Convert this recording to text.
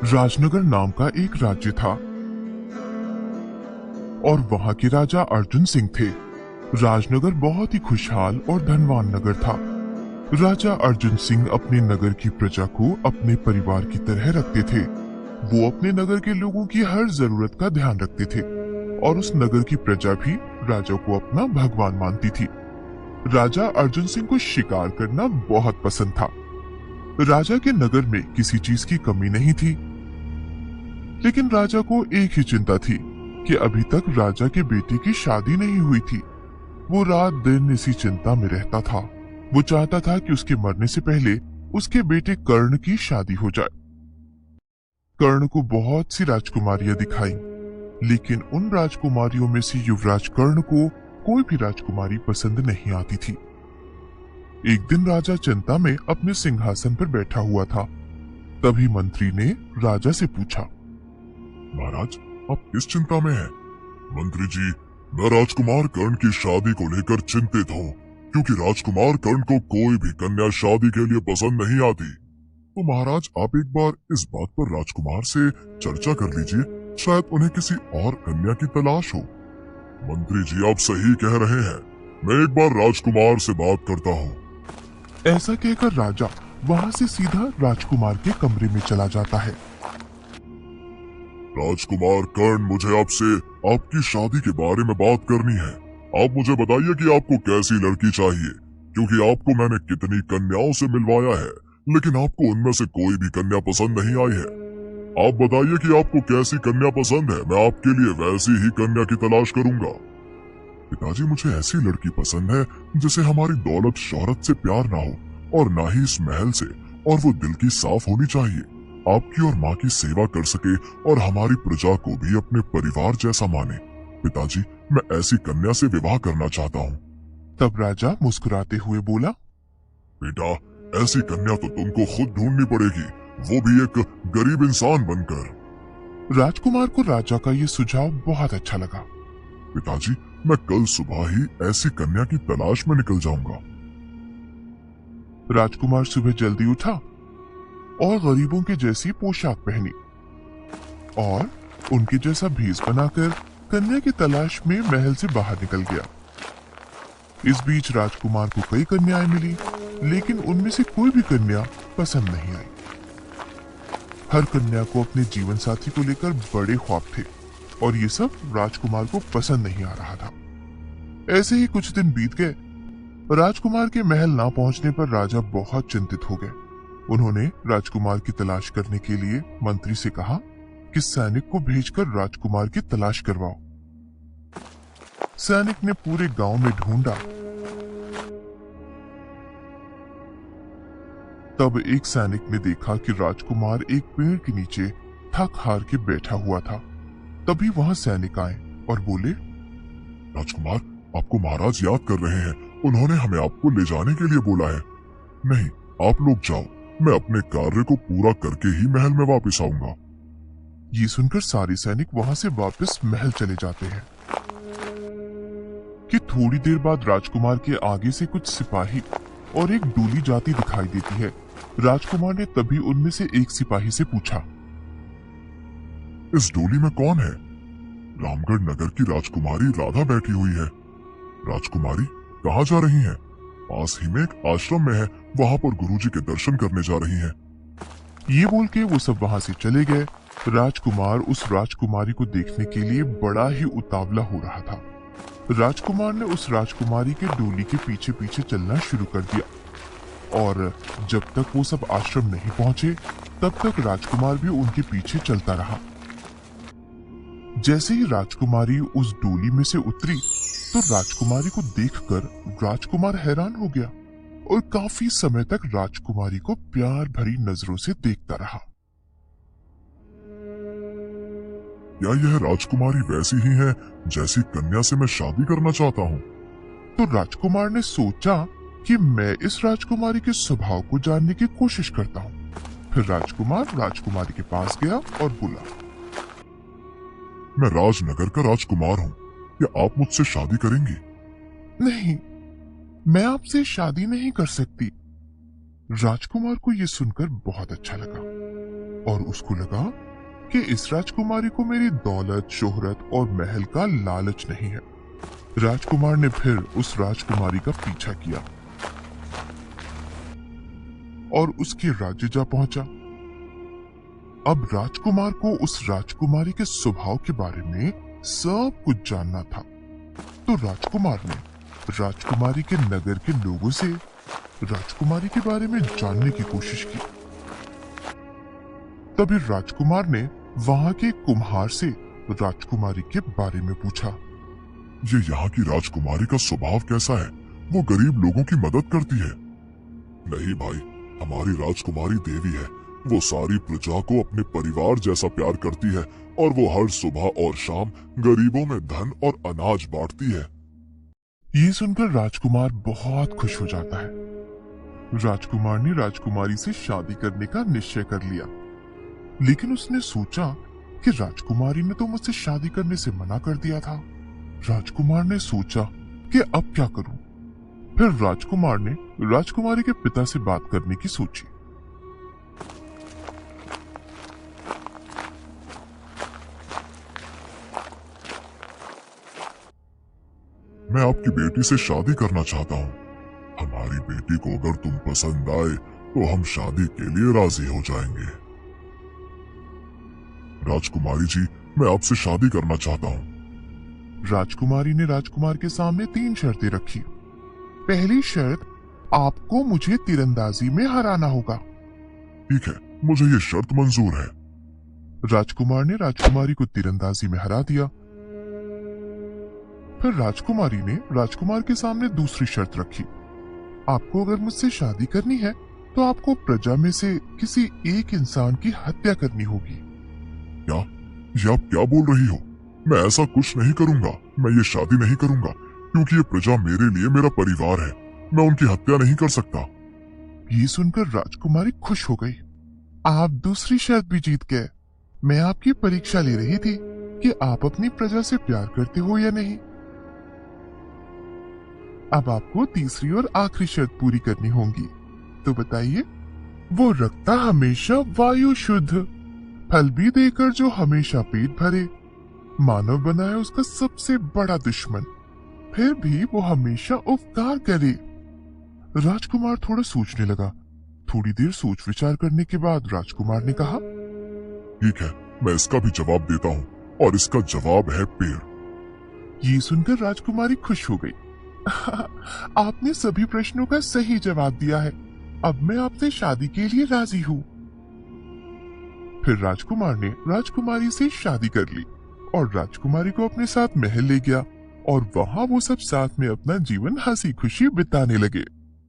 राजनगर नाम का एक राज्य था और वहां के राजा अर्जुन सिंह थे। राजनगर बहुत ही खुशहाल और धनवान नगर था। राजा अर्जुन सिंह अपने नगर की प्रजा को अपने परिवार की तरह रखते थे। वो अपने नगर के लोगों की हर जरूरत का ध्यान रखते थे और उस नगर की प्रजा भी राजा को अपना भगवान मानती थी। राजा अर्जुन सिंह को शिकार करना बहुत पसंद था। राजा के नगर में किसी चीज की कमी नहीं थी, लेकिन राजा को एक ही चिंता थी कि अभी तक राजा के बेटे की शादी नहीं हुई थी। वो रात दिन इसी चिंता में रहता था। वो चाहता था कि उसके मरने से पहले उसके बेटे कर्ण की शादी हो जाए। कर्ण को बहुत सी राजकुमारियां दिखाई, लेकिन उन राजकुमारियों में से युवराज कर्ण को कोई भी राजकुमारी पसंद नहीं आती थी। एक दिन राजा चिंता में अपने सिंहासन पर बैठा हुआ था। तभी मंत्री ने राजा से पूछा, महाराज, आप किस चिंता में हैं? मंत्री जी, मैं राजकुमार कर्ण की शादी को लेकर चिंतित हूँ, क्योंकि राजकुमार कर्ण को कोई भी कन्या शादी के लिए पसंद नहीं आती। तो महाराज, आप एक बार इस बात पर राजकुमार से चर्चा कर लीजिए, शायद उन्हें किसी और कन्या की तलाश हो। मंत्री जी, आप सही कह रहे हैं, मैं एक बार राजकुमार से बात करता हूँ। ऐसा कहकर राजा वहां से सीधा राजकुमार के कमरे में चला जाता है। राजकुमार कर्ण, मुझे आपसे आपकी शादी के बारे में बात करनी है। आप मुझे बताइए कि आपको कैसी लड़की चाहिए, क्योंकि आपको मैंने कितनी कन्याओं से मिलवाया है, लेकिन आपको उनमें से कोई भी कन्या पसंद नहीं आई है। आप बताइए कि आपको कैसी कन्या पसंद है, मैं आपके लिए वैसी ही कन्या की तलाश करूंगा। पिताजी, मुझे ऐसी लड़की पसंद है जिसे हमारी दौलत शोहरत से प्यार ना हो और ना ही इस महल से, और वो दिल की साफ होनी चाहिए, आपकी और माँ की सेवा कर सके और हमारी प्रजा को भी अपने परिवार जैसा माने। पिताजी, मैं ऐसी कन्या से विवाह करना चाहता हूँ। तब राजा मुस्कुराते हुए बोला, बेटा, ऐसी कन्या तो तुमको खुद ढूंढनी पड़ेगी, वो भी एक गरीब इंसान बनकर। राजकुमार को राजा का ये सुझाव बहुत अच्छा लगा। पिताजी, मैं कल सुबह ही ऐसी कन्या की तलाश में निकल जाऊंगा। राजकुमार सुबह जल्दी उठा और गरीबों के जैसी पोशाक पहनी और उनके जैसा भेष बनाकर कन्या की तलाश में महल से बाहर निकल गया। इस बीच राजकुमार को कई कन्याएं मिली, लेकिन उनमें से कोई भी कन्या पसंद नहीं आई। हर कन्या को अपने जीवन साथी को लेकर बड़े ख्वाब थे और ये सब राजकुमार को पसंद नहीं आ रहा था। ऐसे ही कुछ दिन बीत गए। राजकुमार के महल ना पहुंचने पर राजा बहुत चिंतित हो गए। उन्होंने राजकुमार की तलाश करने के लिए मंत्री से कहा कि सैनिक को भेजकर राजकुमार की तलाश करवाओ। सैनिक ने पूरे गांव में ढूंढा। तब एक सैनिक ने देखा कि राजकुमार एक पेड़ के नीचे थक हार के बैठा हुआ था। तभी वहां सैनिक आए और बोले, राजकुमार, आपको महाराज याद कर रहे हैं, उन्होंने हमें आपको ले जाने के लिए बोला है। नहीं, आप लोग जाओ, मैं अपने कार्य को पूरा करके ही महल में वापस आऊंगा। ये सुनकर सारे सैनिक वहां से वापस महल चले जाते हैं कि थोड़ी देर बाद राजकुमार के आगे से कुछ सिपाही और एक डोली जाती दिखाई देती है। राजकुमार ने तभी उनमें से एक सिपाही से पूछा, इस डोली में कौन है? रामगढ़ नगर की राजकुमारी राधा बैठी हुई है। राजकुमारी कहाँ जा रही हैं? पास ही में एक आश्रम में है, वहां पर गुरुजी के दर्शन करने जा रही हैं। ये बोल के वो सब वहां से चले गए। राजकुमार उस राजकुमारी को देखने के लिए बड़ा ही उतावला हो रहा था। राजकुमार ने उस राजकुमारी के डोली के पीछे पीछे चलना शुरू कर दिया और जब तक वो सब आश्रम नहीं पहुंचे तब तक राजकुमार भी उनके पीछे चलता रहा। जैसे ही राजकुमारी उस डोली में से उतरी तो राजकुमारी को देखकर राजकुमार हैरान हो गया और काफी समय तक राजकुमारी को प्यार भरी नजरों से देखता रहा। क्या यह राजकुमारी वैसी ही है जैसी कन्या से मैं शादी करना चाहता हूँ? तो राजकुमार ने सोचा कि मैं इस राजकुमारी के स्वभाव को जानने की कोशिश करता हूँ। फिर राजकुमार राजकुमारी के पास गया और बोला, मैं राजनगर का राजकुमार हूँ, क्या आप मुझसे शादी करेंगी? नहीं, मैं आपसे शादी नहीं कर सकती। राजकुमार को यह सुनकर बहुत अच्छा लगा। और उसको लगा कि इस राजकुमारी को मेरी दौलत, शोहरत और महल का लालच नहीं है। राजकुमार ने फिर उस राजकुमारी का पीछा किया और उसके राज्य जा पहुंचा। अब राजकुमार को उस राजकुमारी के स्वभाव के बारे में सब कुछ जानना था, तो राजकुमार ने राजकुमारी के नगर के लोगों से राजकुमारी के बारे में जानने की कोशिश की। तभी राजकुमार ने वहां के कुम्हार से राजकुमारी के बारे में पूछा। ये यहाँ की राजकुमारी का स्वभाव कैसा है? वो गरीब लोगों की मदद करती है? नहीं भाई, हमारी राजकुमारी देवी है। वो सारी प्रजा को अपने परिवार जैसा प्यार करती है और वो हर सुबह और शाम गरीबों में धन और अनाज बांटती है। ये सुनकर राजकुमार बहुत खुश हो जाता है। राजकुमार ने राजकुमारी से शादी करने का निश्चय कर लिया, लेकिन उसने सोचा कि राजकुमारी ने तो मुझसे शादी करने से मना कर दिया था। राजकुमार ने सोचा कि अब क्या करूं? फिर राजकुमार ने राजकुमारी के पिता से बात करने की सोची। मैं आपकी बेटी से शादी करना चाहता हूँ। हमारी बेटी को अगर तुम पसंद आए तो हम शादी के लिए राजी हो जाएंगे। राजकुमारी जी, मैं आपसे शादी करना चाहता हूँ। राजकुमारी ने राजकुमार के सामने 3 शर्तें रखी। पहली शर्त, आपको मुझे तीरंदाजी में हराना होगा। ठीक है, मुझे ये शर्त मंजूर है। राजकुमार ने राजकुमारी को तीरंदाजी में हरा दिया। फिर राजकुमारी ने राजकुमार के सामने दूसरी शर्त रखी। आपको अगर मुझसे शादी करनी है तो आपको प्रजा में से किसी एक इंसान की हत्या करनी होगी। क्या? ये आप क्या बोल रही हो? मैं ऐसा कुछ नहीं करूंगा। मैं ये शादी नहीं करूंगा क्योंकि ये प्रजा मेरे लिए मेरा परिवार है। मैं उनकी हत्या नहीं कर सकता। ये सुनकर राजकुमारी खुश हो गई। आप दूसरी शर्त भी जीत गए। मैं आपकी परीक्षा ले रही थी कि आप अपनी प्रजा से प्यार करते हो या नहीं। अब आपको तीसरी और आखिरी शर्त पूरी करनी होगी। तो बताइए, वो रखता हमेशा वायु शुद्ध, फल भी देकर जो हमेशा पेट भरे, मानव बनाया उसका सबसे बड़ा दुश्मन, फिर भी वो हमेशा उपकार करे। राजकुमार थोड़ा सोचने लगा। थोड़ी देर सोच विचार करने के बाद राजकुमार ने कहा, ठीक है, मैं इसका भी जवाब देता हूँ और इसका जवाब है पेड़। ये सुनकर राजकुमारी खुश हो गई। आपने सभी प्रश्नों का सही जवाब दिया है। अब मैं आपसे शादी के लिए राजी हूँ। फिर राजकुमार ने राजकुमारी से शादी कर ली और राजकुमारी को अपने साथ महल ले गया और वहां वो सब साथ में अपना जीवन हंसी खुशी बिताने लगे।